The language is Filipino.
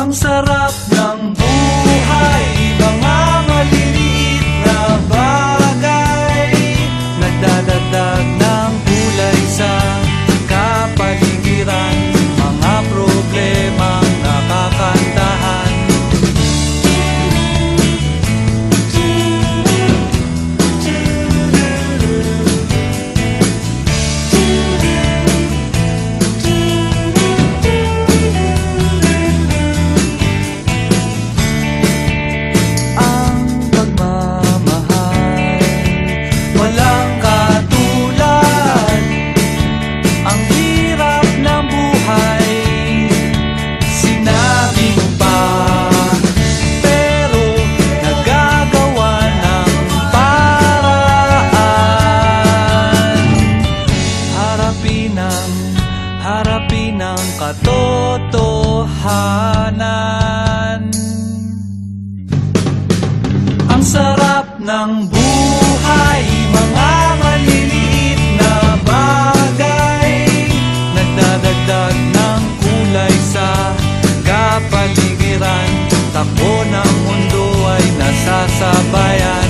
Ang sarap ng buhay, mga maliliit na bagay, nagdadagdag ng kulay sa kapaligiran, mga problemang nakakantahan. Harapin ang katotohanan. Ang sarap ng buhay, mga maliliit na bagay, nagdadagdag ng kulay sa kapaligiran. Takbo ng mundo ay nasasabayan.